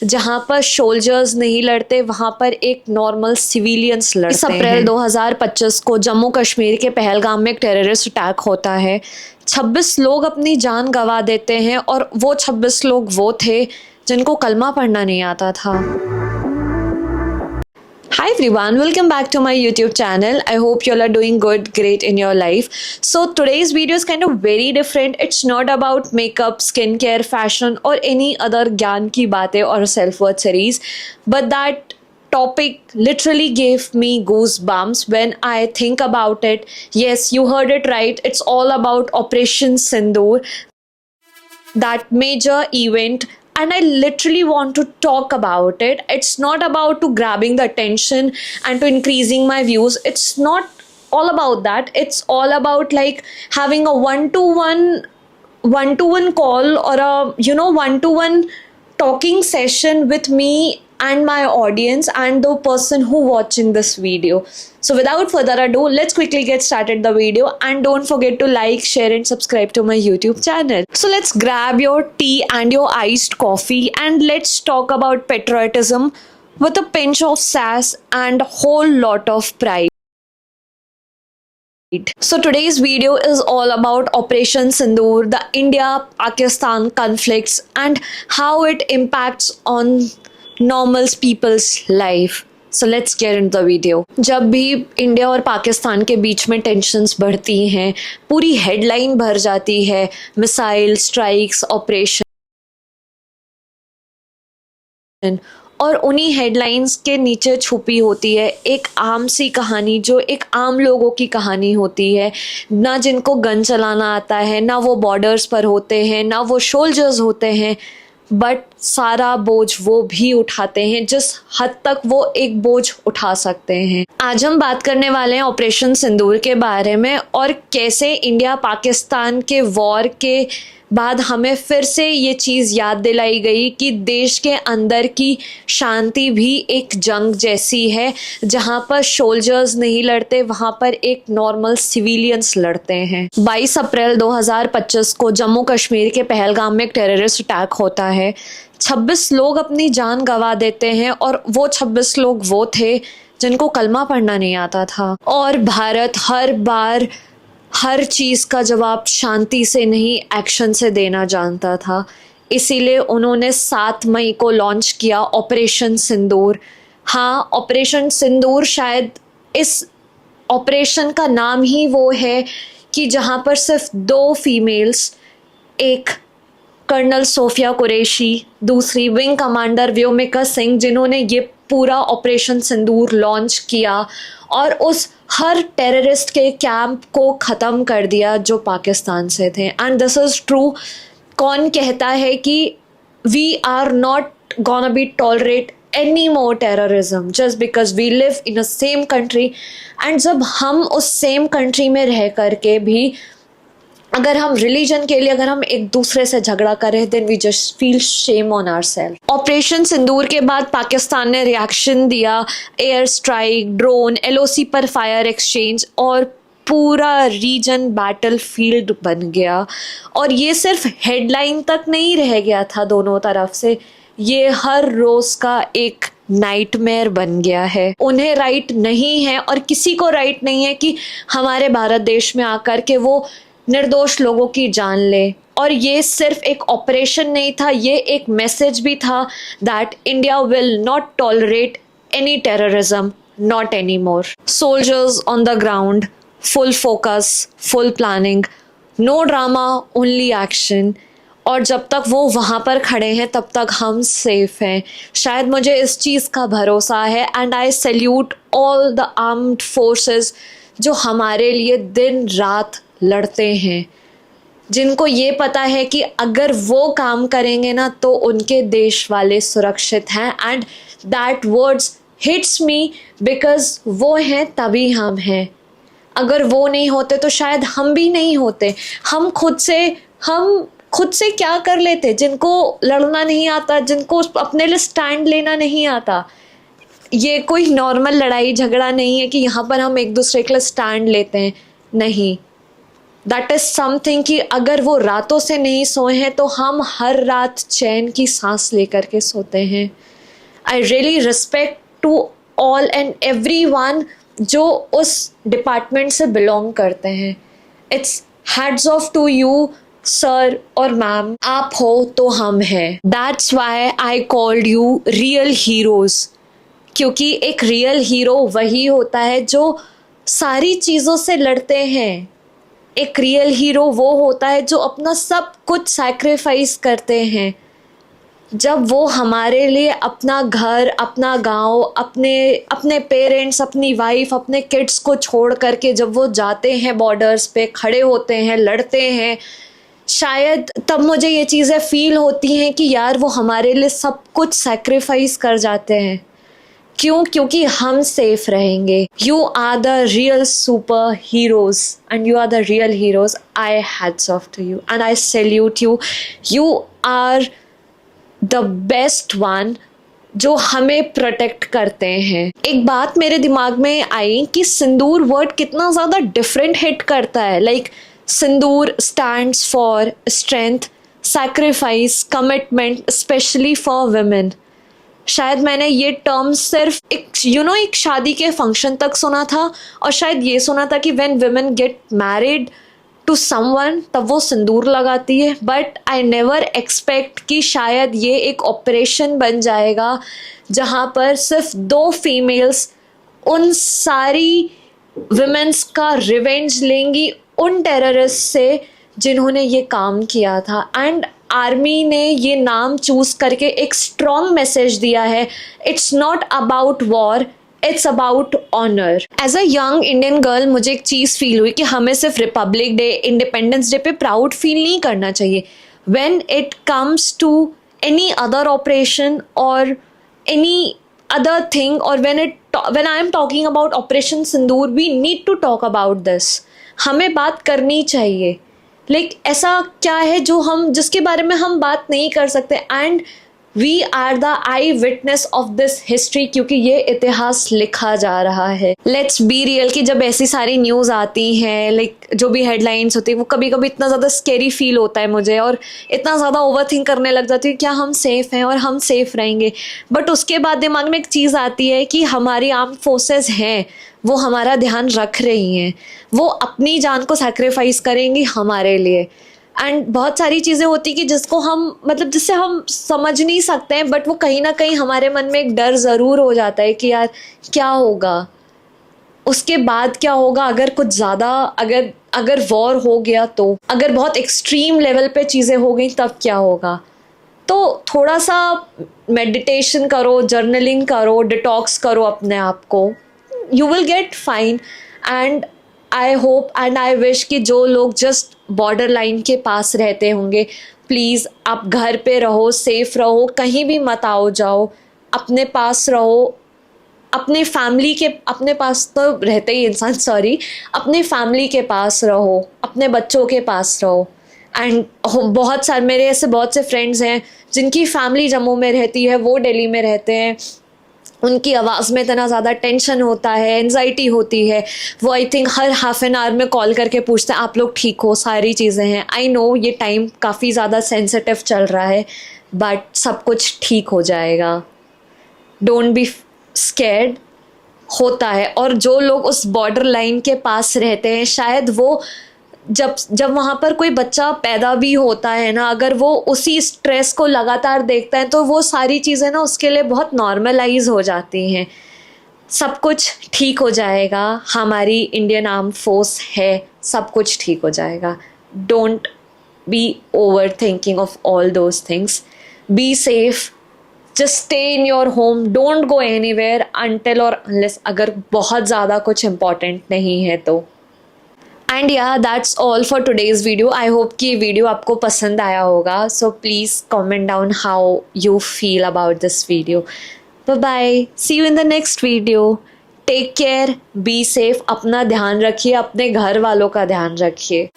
जहाँ पर सोल्जर्स नहीं लड़ते वहाँ पर एक नॉर्मल सिविलियंस लड़ते हैं। इस अप्रैल 2025 को जम्मू कश्मीर के पहलगाम में एक टेररिस्ट अटैक होता है। 26 लोग अपनी जान गंवा देते हैं और वो 26 लोग वो थे जिनको कलमा पढ़ना नहीं आता था। Hi everyone, welcome back to my YouTube channel. I hope you all are doing great in your life. So today's video is kind of very different. It's not about makeup, skincare, fashion or any other ज्ञान की बातें or self-worth series, but that topic literally gave me goosebumps when I think about it. Yes, you heard it right. It's all about Operation Sindoor, that major event, and I literally want to talk about it. It's not about to grabbing the attention and to increasing my views. It's not all about that. It's all about like having a one-to-one call or a one-to-one talking session with me and my audience and the person who watching this video. So without further ado, let's quickly get started the video, and don't forget to like, share and subscribe to my YouTube channel. So let's grab your tea and your iced coffee and let's talk about patriotism with a pinch of sass and whole lot of pride. So today's video is all about Operation Sindoor, the India-Pakistan conflicts and how it impacts on normal people's life. So let's get into the video. जब भी India और पाकिस्तान के बीच में tensions बढ़ती हैं, पूरी headline भर जाती है मिसाइल स्ट्राइक्स ऑपरेशन, और उन्हीं हेडलाइंस के नीचे छुपी होती है एक आम सी कहानी जो एक आम लोगों की कहानी होती है। ना जिनको गन चलाना आता है, ना वो बॉर्डर्स पर होते हैं, ना वो सोल्जर्स होते हैं, बट सारा बोझ वो भी उठाते हैं जिस हद तक वो एक बोझ उठा सकते हैं। आज हम बात करने वाले हैं ऑपरेशन सिंदूर के बारे में और कैसे इंडिया पाकिस्तान के वॉर के बाद हमें फिर से ये चीज़ याद दिलाई गई कि देश के अंदर की शांति भी एक जंग जैसी है। जहाँ पर सोल्जर्स नहीं लड़ते वहाँ पर एक नॉर्मल सिविलियंस लड़ते हैं। 22 अप्रैल 2025 को जम्मू कश्मीर के पहलगाम में एक टेररिस्ट अटैक होता है। 26 लोग अपनी जान गंवा देते हैं और वो 26 लोग वो थे जिनको कलमा पढ़ना नहीं आता था। और भारत हर बार हर चीज़ का जवाब शांति से नहीं एक्शन से देना जानता था, इसीलिए उन्होंने 7 मई को लॉन्च किया ऑपरेशन सिंदूर। हाँ, ऑपरेशन सिंदूर, शायद इस ऑपरेशन का नाम ही वो है कि जहाँ पर सिर्फ 2 फीमेल्स, एक कर्नल सोफिया कुरैशी, दूसरी विंग कमांडर व्योमिका सिंह, जिन्होंने ये पूरा ऑपरेशन सिंदूर लॉन्च किया और उस हर टेररिस्ट के कैंप को ख़त्म कर दिया जो पाकिस्तान से थे। And this is true. कौन कहता है कि we are not gonna be tolerate any more terrorism just because we live in a same country. And जब हम उस सेम कंट्री में रह करके भी अगर हम रिलीजन के लिए अगर हम एक दूसरे से झगड़ा करें, then we just feel shame on ourselves. Operation Sindoor के बाद पाकिस्तान ने रिएक्शन दिया, एयर स्ट्राइक, ड्रोन, एलओसी पर फायर एक्सचेंज, और पूरा रीजन बैटल फील्ड बन गया। और ये सिर्फ हेडलाइन तक नहीं रह गया था दोनों तरफ से, ये हर रोज़ का एक नाइटमेयर बन गया है। उन्हें राइट नहीं है और किसी को राइट नहीं है कि हमारे भारत देश में आकर के वो निर्दोष लोगों की जान ले। और ये सिर्फ एक ऑपरेशन नहीं था, ये एक मैसेज भी था that India will not tolerate any terrorism, not any more. Soldiers on the ground, full focus, full planning, no drama, only action. और जब तक वो वहाँ पर खड़े हैं तब तक हम सेफ हैं। शायद मुझे इस चीज़ का भरोसा है। And I salute all the armed forces जो हमारे लिए दिन रात लड़ते हैं, जिनको ये पता है कि अगर वो काम करेंगे ना तो उनके देश वाले सुरक्षित हैं। And that words hits me because वो हैं तभी हम हैं। अगर वो नहीं होते तो शायद हम भी नहीं होते। हम खुद से क्या कर लेते, जिनको लड़ना नहीं आता, जिनको अपने लिए स्टैंड लेना नहीं आता। ये कोई नॉर्मल लड़ाई झगड़ा नहीं है कि यहाँ पर हम एक दूसरे के लिए स्टैंड लेते हैं, नहीं। दैट इज़ समथिंग कि अगर वो रातों से नहीं सोए हैं तो हम हर रात चैन की सांस लेकर के सोते हैं. I really respect to all and every one जो उस डिपार्टमेंट से बिलोंग करते हैं. It's hats off to you sir और मैम, आप हो तो हम हैं. That's why I called you real heroes, क्योंकि एक रियल हीरो वही होता है जो सारी चीज़ों से लड़ते हैं. एक रियल हीरो वो होता है जो अपना सब कुछ सैक्रिफाइस करते हैं. जब वो हमारे लिए अपना घर, अपना गांव, अपने पेरेंट्स, अपनी वाइफ, अपने किड्स को छोड़ करके जब वो जाते हैं बॉर्डर्स पे, खड़े होते हैं, लड़ते हैं, शायद तब मुझे ये चीज़ें फील होती हैं कि यार वो हमारे लिए सब कुछ सैक्रिफाइस कर जाते हैं. क्यों? क्योंकि हम सेफ रहेंगे. You are the real super heroes and you are the real heroes. I hats off to you and I salute you. You are the best one जो हमें प्रोटेक्ट करते हैं. एक बात मेरे दिमाग में आई कि सिंदूर वर्ड कितना ज़्यादा डिफरेंट हिट करता है. Like Sindoor stands for strength, sacrifice, commitment, specially for women. शायद मैंने ये टर्म सिर्फ एक शादी के फंक्शन तक सुना था, और शायद ये सुना था कि when women get married to someone तब वो सिंदूर लगाती है. बट आई नेवर एक्सपेक्ट कि शायद ये एक ऑपरेशन बन जाएगा जहाँ पर सिर्फ 2 फीमेल्स उन सारी वुमेन्स का रिवेंज लेंगी उन टेररिस्ट से जिन्होंने ये काम किया था. एंड आर्मी ने ये नाम चूज़ करके एक स्ट्रॉन्ग मैसेज दिया है. It's not about war, it's about honour. As a young Indian girl मुझे एक चीज़ फील हुई कि हमें सिर्फ रिपब्लिक डे, इंडिपेंडेंस डे पे प्राउड फील नहीं करना चाहिए. When it comes to any other operation और एनी अदर थिंग, और when I am talking about operation Sindoor, we need to talk about this. हमें बात करनी चाहिए. ऐसा क्या है जिसके बारे में हम बात नहीं कर सकते. And we are the eyewitness of this history, क्योंकि ये इतिहास लिखा जा रहा है. लेट्स बी रियल कि जब ऐसी सारी न्यूज़ आती हैं, जो भी हेडलाइंस होती है, वो कभी कभी इतना ज़्यादा स्केरी फील होता है मुझे, और इतना ज़्यादा ओवर थिंक करने लग जाती है क्या हम सेफ़ हैं और हम सेफ़ रहेंगे. बट उसके बाद दिमाग में एक चीज़ आती है कि हमारी आर्म्ड फोर्सेस हैं, वो हमारा ध्यान रख रही हैं, वो अपनी जान को सैक्रिफाइस करेंगी हमारे लिए. एंड बहुत सारी चीज़ें होती कि जिससे हम समझ नहीं सकते हैं, बट वो कहीं ना कहीं हमारे मन में एक डर ज़रूर हो जाता है कि यार क्या होगा, उसके बाद क्या होगा, अगर कुछ ज़्यादा अगर वॉर हो गया तो, अगर बहुत एक्सट्रीम लेवल पे चीज़ें हो गई तब क्या होगा. तो थोड़ा सा मेडिटेशन करो, जर्नलिंग करो, डिटॉक्स करो अपने आप को. You will get fine. And I hope and I wish कि जो लोग जस्ट बॉर्डर लाइन के पास रहते होंगे, प्लीज़ आप घर पे रहो, सेफ रहो, कहीं भी मत आओ जाओ, अपने पास रहो, अपने पास तो रहते ही इंसान, अपने फैमिली के पास रहो, अपने बच्चों के पास रहो. एंड मेरे ऐसे बहुत से फ्रेंड्स हैं जिनकी फैमिली जम्मू में रहती है, वो दिल्ली में रहते हैं. उनकी आवाज़ में इतना ज़्यादा टेंशन होता है, एंजाइटी होती है. वो I think her half an hour में कॉल करके पूछते हैं आप लोग ठीक हो, सारी चीज़ें हैं. आई नो ये टाइम काफ़ी ज़्यादा सेंसिटिव चल रहा है, बट सब कुछ ठीक हो जाएगा. Don't be scared. होता है. और जो लोग उस बॉर्डर लाइन के पास रहते हैं, शायद वो जब वहाँ पर कोई बच्चा पैदा भी होता है ना, अगर वो उसी स्ट्रेस को लगातार देखता है तो वो सारी चीज़ें ना उसके लिए बहुत नॉर्मलाइज हो जाती हैं. सब कुछ ठीक हो जाएगा. हमारी इंडियन आर्म फोर्स है, सब कुछ ठीक हो जाएगा. Don't be over thinking of all those things. Be safe. Just stay in your home. Don't go anywhere until और अनलेस अगर बहुत ज़्यादा कुछ इम्पॉर्टेंट नहीं है तो. And yeah that's all for today's video. I hope कि ये वीडियो आपको पसंद आया होगा. So please comment down how you feel about this video. Bye bye. See you in the next video. Take care. Be safe. अपना ध्यान रखिए, अपने घर वालों का ध्यान रखिए.